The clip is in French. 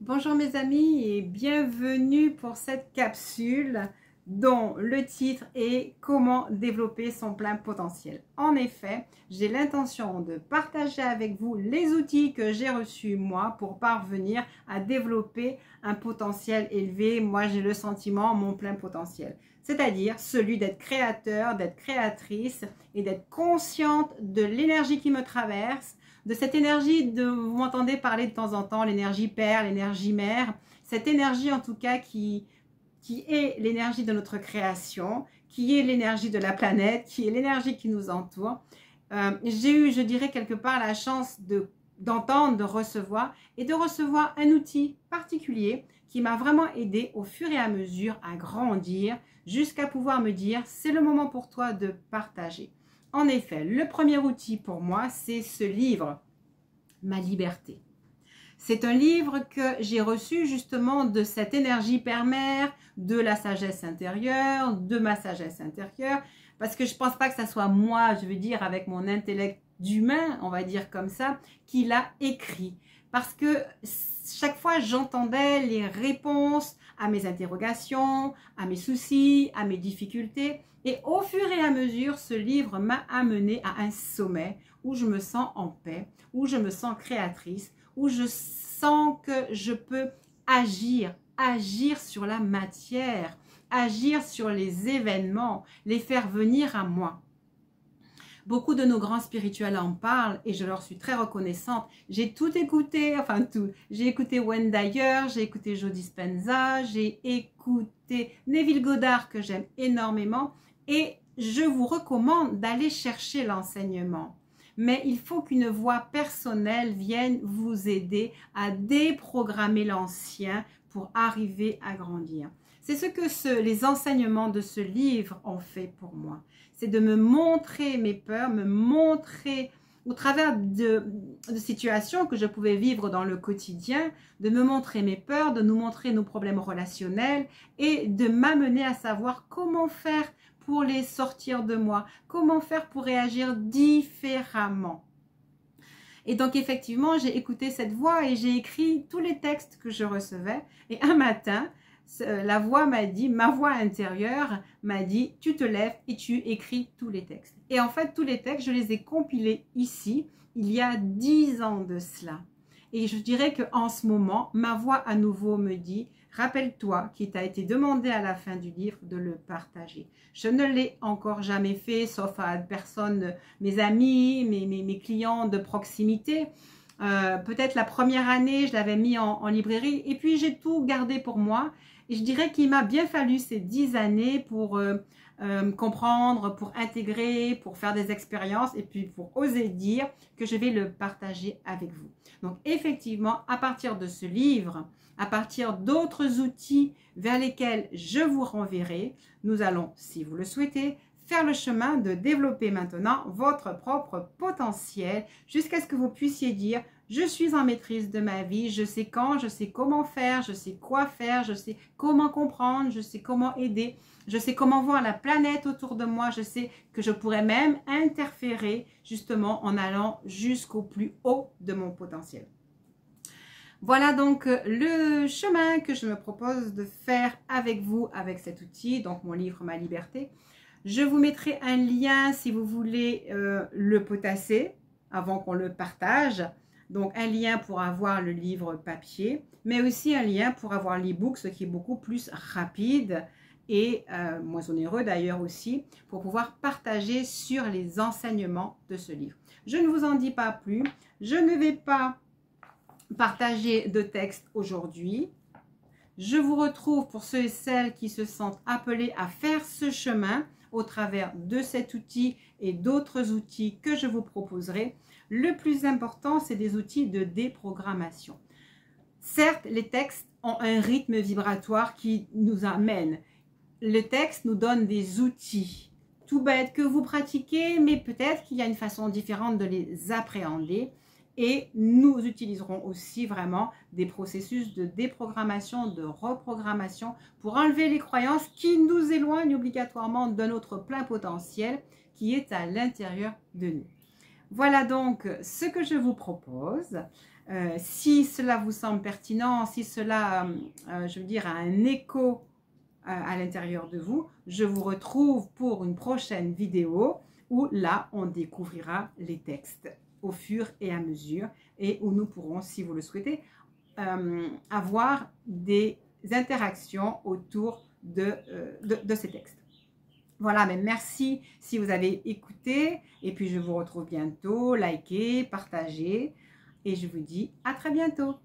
Bonjour mes amis et bienvenue pour cette capsule dont le titre est Comment développer son plein potentiel. En effet, j'ai l'intention de partager avec vous les outils que j'ai reçus moi pour parvenir à développer un potentiel élevé. Moi, j'ai le sentiment, mon plein potentiel. C'est-à-dire celui d'être créateur, d'être créatrice et d'être consciente de l'énergie qui me traverse, de cette énergie, vous m'entendez parler de temps en temps, l'énergie père, l'énergie mère, cette énergie en tout cas qui est l'énergie de notre création, qui est l'énergie de la planète, qui est l'énergie qui nous entoure. J'ai eu, je dirais quelque part, la chance d'entendre, de recevoir un outil particulier qui m'a vraiment aidé au fur et à mesure à grandir jusqu'à pouvoir me dire c'est le moment pour toi de partager. En effet, le premier outil pour moi, c'est ce livre, Ma liberté. C'est un livre que j'ai reçu justement de cette énergie père-mère, de la sagesse intérieure, de ma sagesse intérieure, parce que je ne pense pas que ça soit moi, je veux dire, avec mon intellect d'humain, on va dire comme ça, qui l'a écrit. Parce que chaque fois, j'entendais les réponses à mes interrogations, à mes soucis, à mes difficultés. Et au fur et à mesure, ce livre m'a amené à un sommet où je me sens en paix, où je me sens créatrice, où je sens que je peux agir sur la matière, agir sur les événements, les faire venir à moi. Beaucoup de nos grands spirituels en parlent et je leur suis très reconnaissante. J'ai tout écouté, enfin tout. J'ai écouté Wayne Dyer, j'ai écouté Joe Dispenza, j'ai écouté Neville Goddard que j'aime énormément et je vous recommande d'aller chercher l'enseignement. Mais il faut qu'une voix personnelle vienne vous aider à déprogrammer l'ancien pour arriver à grandir. C'est ce que les enseignements de ce livre ont fait pour moi. C'est de me montrer mes peurs, me montrer au travers de situations que je pouvais vivre dans le quotidien, de me montrer mes peurs, de nous montrer nos problèmes relationnels et de m'amener à savoir comment faire pour les sortir de moi, comment faire pour réagir différemment. Et donc effectivement, j'ai écouté cette voix et j'ai écrit tous les textes que je recevais. Et un matin, la voix m'a dit, ma voix intérieure m'a dit, tu te lèves et tu écris tous les textes. Et en fait, tous les textes, je les ai compilés ici, il y a 10 ans de cela. Et je dirais qu'en ce moment, ma voix à nouveau me dit, rappelle-toi qu'il t'a été demandé à la fin du livre de le partager. Je ne l'ai encore jamais fait, sauf à personne, mes amis, mes clients de proximité. Peut-être la première année, je l'avais mis en librairie et puis j'ai tout gardé pour moi. Et je dirais qu'il m'a bien fallu ces 10 années pour comprendre, pour intégrer, pour faire des expériences et puis pour oser dire que je vais le partager avec vous. Donc effectivement, à partir de ce livre, à partir d'autres outils vers lesquels je vous renverrai, nous allons, si vous le souhaitez, faire le chemin de développer maintenant votre propre potentiel jusqu'à ce que vous puissiez dire je suis en maîtrise de ma vie, je sais quand, je sais comment faire, je sais quoi faire, je sais comment comprendre, je sais comment aider, je sais comment voir la planète autour de moi, je sais que je pourrais même interférer justement en allant jusqu'au plus haut de mon potentiel. Voilà donc le chemin que je me propose de faire avec vous, avec cet outil, donc mon livre Ma liberté. Je vous mettrai un lien si vous voulez le potasser avant qu'on le partage. Donc un lien pour avoir le livre papier, mais aussi un lien pour avoir l'e-book, ce qui est beaucoup plus rapide et moins onéreux d'ailleurs aussi, pour pouvoir partager sur les enseignements de ce livre. Je ne vous en dis pas plus, je ne vais pas partager de texte aujourd'hui. Je vous retrouve pour ceux et celles qui se sentent appelés à faire ce chemin au travers de cet outil et d'autres outils que je vous proposerai. Le plus important, c'est des outils de déprogrammation. Certes, les textes ont un rythme vibratoire qui nous amène. Le texte nous donne des outils, tout bête que vous pratiquez, mais peut-être qu'il y a une façon différente de les appréhender. Et nous utiliserons aussi vraiment des processus de déprogrammation, de reprogrammation pour enlever les croyances qui nous éloignent obligatoirement de notre plein potentiel qui est à l'intérieur de nous. Voilà donc ce que je vous propose. Si cela vous semble pertinent, si cela, je veux dire, a un écho à l'intérieur de vous, je vous retrouve pour une prochaine vidéo où là, on découvrira les textes au fur et à mesure et où nous pourrons, si vous le souhaitez, avoir des interactions autour de ces textes. Voilà, mais merci si vous avez écouté et puis je vous retrouve bientôt. Likez, partagez et je vous dis à très bientôt.